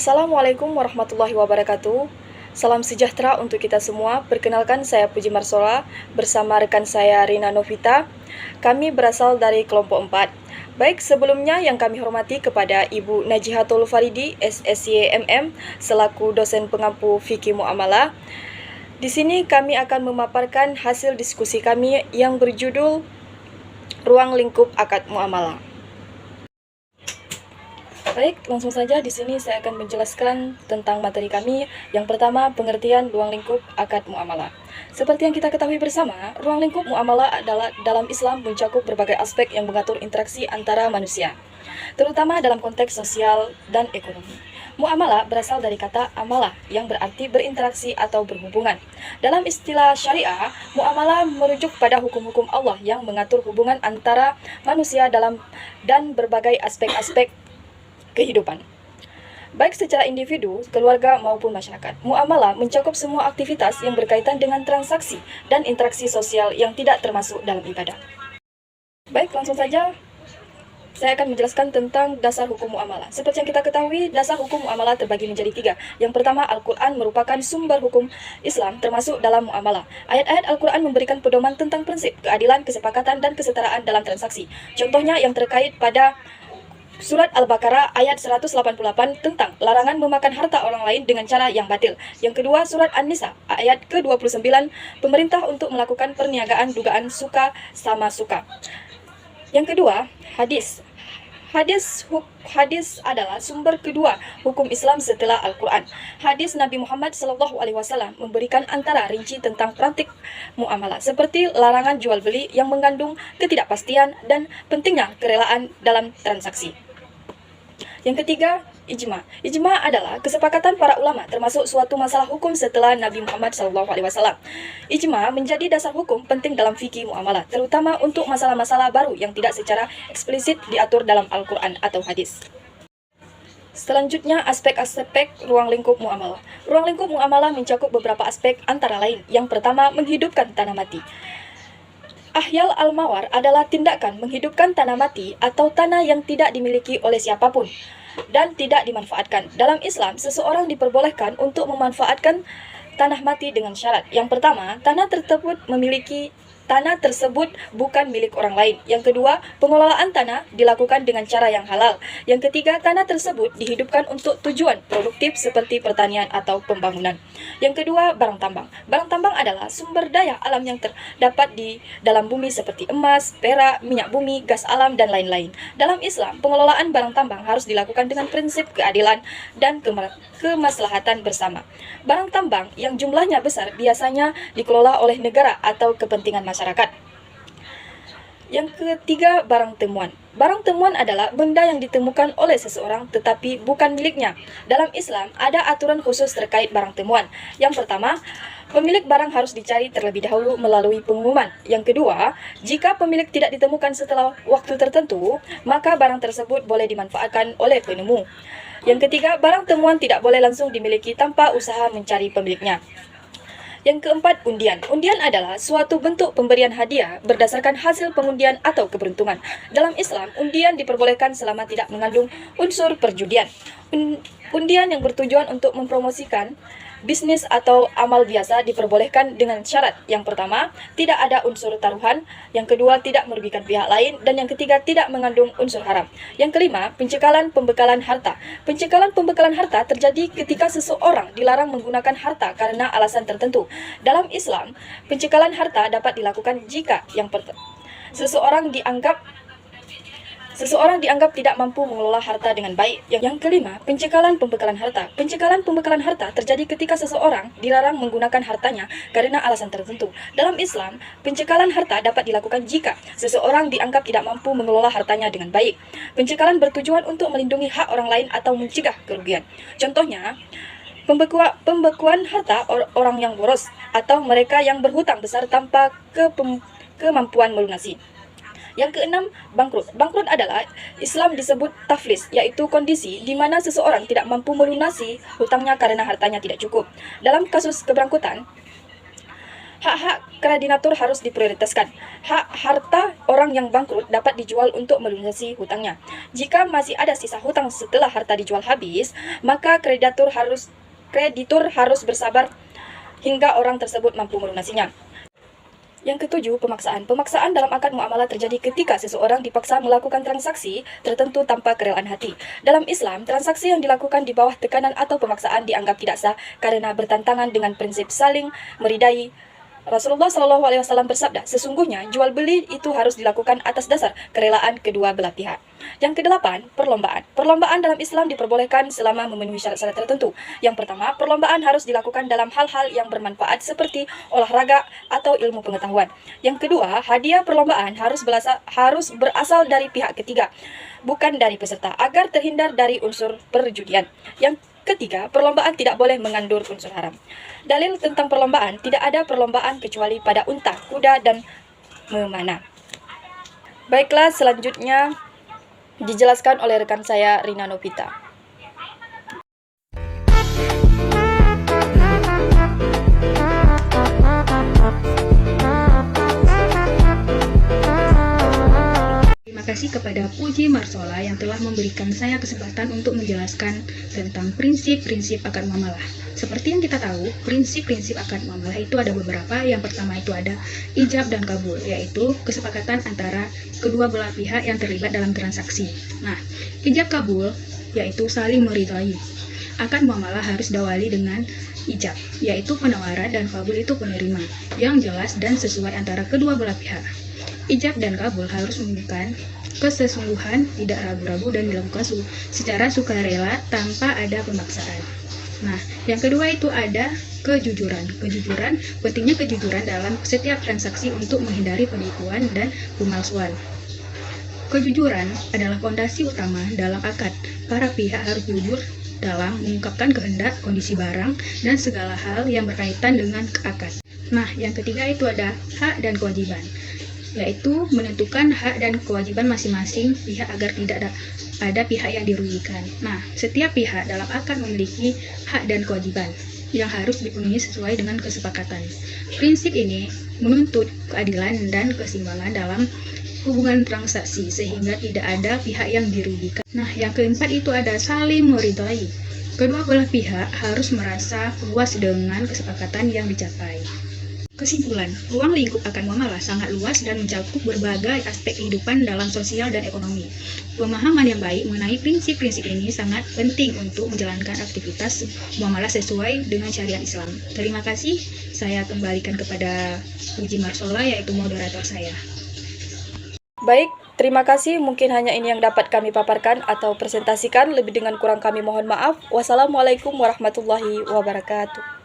Assalamualaikum warahmatullahi wabarakatuh. Salam sejahtera untuk kita semua. Perkenalkan, saya Puji Marsola bersama rekan saya Rina Novita. Kami berasal dari kelompok 4. Baik, sebelumnya yang kami hormati kepada Ibu Najihatul Faridi, SSYMM, selaku dosen pengampu fikih muamalah. Di sini kami akan memaparkan hasil diskusi kami yang berjudul Ruang Lingkup Akad Muamalah. Baik, langsung saja di sini saya akan menjelaskan tentang materi kami. Yang pertama, pengertian ruang lingkup akad muamalah. Seperti yang kita ketahui bersama, ruang lingkup muamalah adalah dalam Islam mencakup berbagai aspek yang mengatur interaksi antara manusia, terutama dalam konteks sosial dan ekonomi. Muamalah berasal dari kata amalah yang berarti berinteraksi atau berhubungan. Dalam istilah syariah, muamalah merujuk pada hukum-hukum Allah yang mengatur hubungan antara manusia dan berbagai aspek-aspek kehidupan, baik secara individu, keluarga, maupun masyarakat. Muamalah mencakup semua aktivitas yang berkaitan dengan transaksi dan interaksi sosial yang tidak termasuk dalam ibadah. Baik, langsung saja saya akan menjelaskan tentang dasar hukum muamalah. Seperti yang kita ketahui, dasar hukum muamalah terbagi menjadi 3. Yang pertama, Al-Quran merupakan sumber hukum Islam termasuk dalam muamalah. Ayat-ayat Al-Quran memberikan pedoman tentang prinsip, keadilan, kesepakatan, dan kesetaraan dalam transaksi. Contohnya yang terkait pada Surat Al-Baqarah ayat 188 tentang larangan memakan harta orang lain dengan cara yang batil. Yang kedua, Surat An-Nisa ayat ke-29, pemerintah untuk melakukan perniagaan dugaan suka sama suka. Yang kedua, hadis. Hadis adalah sumber kedua hukum Islam setelah Al-Quran. Hadis Nabi Muhammad SAW memberikan antara rinci tentang praktik muamalah, seperti larangan jual beli yang mengandung ketidakpastian dan pentingnya kerelaan dalam transaksi. Yang ketiga, ijma. Ijma adalah kesepakatan para ulama termasuk suatu masalah hukum setelah Nabi Muhammad SAW. Ijma menjadi dasar hukum penting dalam fikih muamalah, terutama untuk masalah-masalah baru yang tidak secara eksplisit diatur dalam Al-Quran atau hadis. Selanjutnya, aspek-aspek ruang lingkup muamalah. Ruang lingkup muamalah mencakup beberapa aspek, antara lain, yang pertama, menghidupkan tanah mati. Ahyal al-mawar adalah tindakan menghidupkan tanah mati atau tanah yang tidak dimiliki oleh siapapun dan tidak dimanfaatkan. Dalam Islam, seseorang diperbolehkan untuk memanfaatkan tanah mati dengan syarat. Yang pertama, tanah tersebut bukan milik orang lain. Yang kedua, pengelolaan tanah dilakukan dengan cara yang halal. Yang ketiga, tanah tersebut dihidupkan untuk tujuan produktif seperti pertanian atau pembangunan. Yang kedua, barang tambang. Barang tambang adalah sumber daya alam yang terdapat di dalam bumi seperti emas, perak, minyak bumi, gas alam, dan lain-lain. Dalam Islam, pengelolaan barang tambang harus dilakukan dengan prinsip keadilan dan kemaslahatan bersama. Barang tambang yang jumlahnya besar biasanya dikelola oleh negara atau kepentingan masyarakat. Yang ketiga, barang temuan. Barang temuan adalah benda yang ditemukan oleh seseorang tetapi bukan miliknya. Dalam Islam, ada aturan khusus terkait barang temuan. Yang pertama, pemilik barang harus dicari terlebih dahulu melalui pengumuman. Yang kedua, jika pemilik tidak ditemukan setelah waktu tertentu, maka barang tersebut boleh dimanfaatkan oleh penemu. Yang ketiga, barang temuan tidak boleh langsung dimiliki tanpa usaha mencari pemiliknya. Yang keempat, undian. Undian adalah suatu bentuk pemberian hadiah berdasarkan hasil pengundian atau keberuntungan. Dalam Islam, undian diperbolehkan selama tidak mengandung unsur perjudian. Undian yang bertujuan untuk mempromosikan bisnis atau amal biasa diperbolehkan dengan syarat. Yang pertama, tidak ada unsur taruhan. Yang kedua, tidak merugikan pihak lain. Dan yang ketiga, tidak mengandung unsur haram. Yang kelima, pencekalan pembekalan harta. Pencekalan pembekalan harta terjadi ketika seseorang dilarang menggunakan harta karena alasan tertentu. Dalam Islam, pencekalan harta dapat dilakukan jika seseorang dianggap tidak mampu mengelola harta dengan baik. Yang kelima, pencekalan pembekalan harta. Pencekalan pembekalan harta terjadi ketika seseorang dilarang menggunakan hartanya karena alasan tertentu. Dalam Islam, pencekalan harta dapat dilakukan jika seseorang dianggap tidak mampu mengelola hartanya dengan baik. Pencekalan bertujuan untuk melindungi hak orang lain atau mencegah kerugian. Contohnya, pembekuan harta orang yang boros atau mereka yang berhutang besar tanpa kemampuan melunasi. Yang keenam, bangkrut. Bangkrut adalah Islam disebut taflis, yaitu kondisi di mana seseorang tidak mampu melunasi hutangnya karena hartanya tidak cukup. Dalam kasus keberangkutan, Hak-hak kreditur harus diprioritaskan. Hak harta orang yang bangkrut dapat dijual untuk melunasi hutangnya. Jika masih ada sisa hutang setelah harta dijual habis, maka kreditur harus bersabar hingga orang tersebut mampu melunasinya. Yang ketujuh, pemaksaan. Pemaksaan dalam akad muamalah terjadi ketika seseorang dipaksa melakukan transaksi tertentu tanpa kerelaan hati. Dalam Islam, transaksi yang dilakukan di bawah tekanan atau pemaksaan dianggap tidak sah karena bertentangan dengan prinsip saling meridai. Rasulullah SAW bersabda, sesungguhnya jual beli itu harus dilakukan atas dasar kerelaan kedua belah pihak. Yang kedelapan, perlombaan. Perlombaan dalam Islam diperbolehkan selama memenuhi syarat-syarat tertentu. Yang pertama, perlombaan harus dilakukan dalam hal-hal yang bermanfaat seperti olahraga atau ilmu pengetahuan. Yang kedua, hadiah perlombaan harus berasal dari pihak ketiga, bukan dari peserta, agar terhindar dari unsur perjudian. Yang ketiga, perlombaan tidak boleh mengandung unsur haram. Dalil tentang perlombaan, tidak ada perlombaan kecuali pada unta, kuda, dan memanah. Baiklah, selanjutnya dijelaskan oleh rekan saya Rina Novita. Terima kasih kepada Puji Marsola yang telah memberikan saya kesempatan untuk menjelaskan tentang prinsip-prinsip akad muamalah. Seperti yang kita tahu, prinsip-prinsip akad muamalah itu ada beberapa. Yang pertama itu ada ijab dan kabul, yaitu kesepakatan antara kedua belah pihak yang terlibat dalam transaksi. Nah, ijab kabul yaitu saling meridhai. Akad muamalah harus diawali dengan ijab, yaitu penawaran, dan kabul itu penerima, yang jelas dan sesuai antara kedua belah pihak. Ijab dan kabul harus menunjukkan kesesungguhan, tidak ragu-ragu, dan dilakukan secara sukarela tanpa ada pemaksaan. Nah, yang kedua itu ada kejujuran. Pentingnya kejujuran dalam setiap transaksi untuk menghindari penipuan dan pemalsuan. Kejujuran adalah fondasi utama dalam akad. Para pihak harus jujur dalam mengungkapkan kehendak, kondisi barang, dan segala hal yang berkaitan dengan akad. Nah, yang ketiga itu ada hak dan kewajiban, yaitu menentukan hak dan kewajiban masing-masing pihak agar tidak ada pihak yang dirugikan. Nah, setiap pihak dalam akad memiliki hak dan kewajiban yang harus dipenuhi sesuai dengan kesepakatan. Prinsip ini menuntut keadilan dan keseimbangan dalam hubungan transaksi sehingga tidak ada pihak yang dirugikan. Nah, yang keempat itu ada saling meridhai. Kedua belah pihak harus merasa puas dengan kesepakatan yang dicapai. Kesimpulan, ruang lingkup akad muamalah sangat luas dan mencakup berbagai aspek kehidupan dalam sosial dan ekonomi. Pemahaman yang baik mengenai prinsip-prinsip ini sangat penting untuk menjalankan aktivitas muamalah sesuai dengan syariat Islam. Terima kasih, saya kembalikan kepada Puji Marsola, yaitu moderator saya. Baik, terima kasih. Mungkin hanya ini yang dapat kami paparkan atau presentasikan. Lebih dengan kurang kami mohon maaf. Wassalamualaikum warahmatullahi wabarakatuh.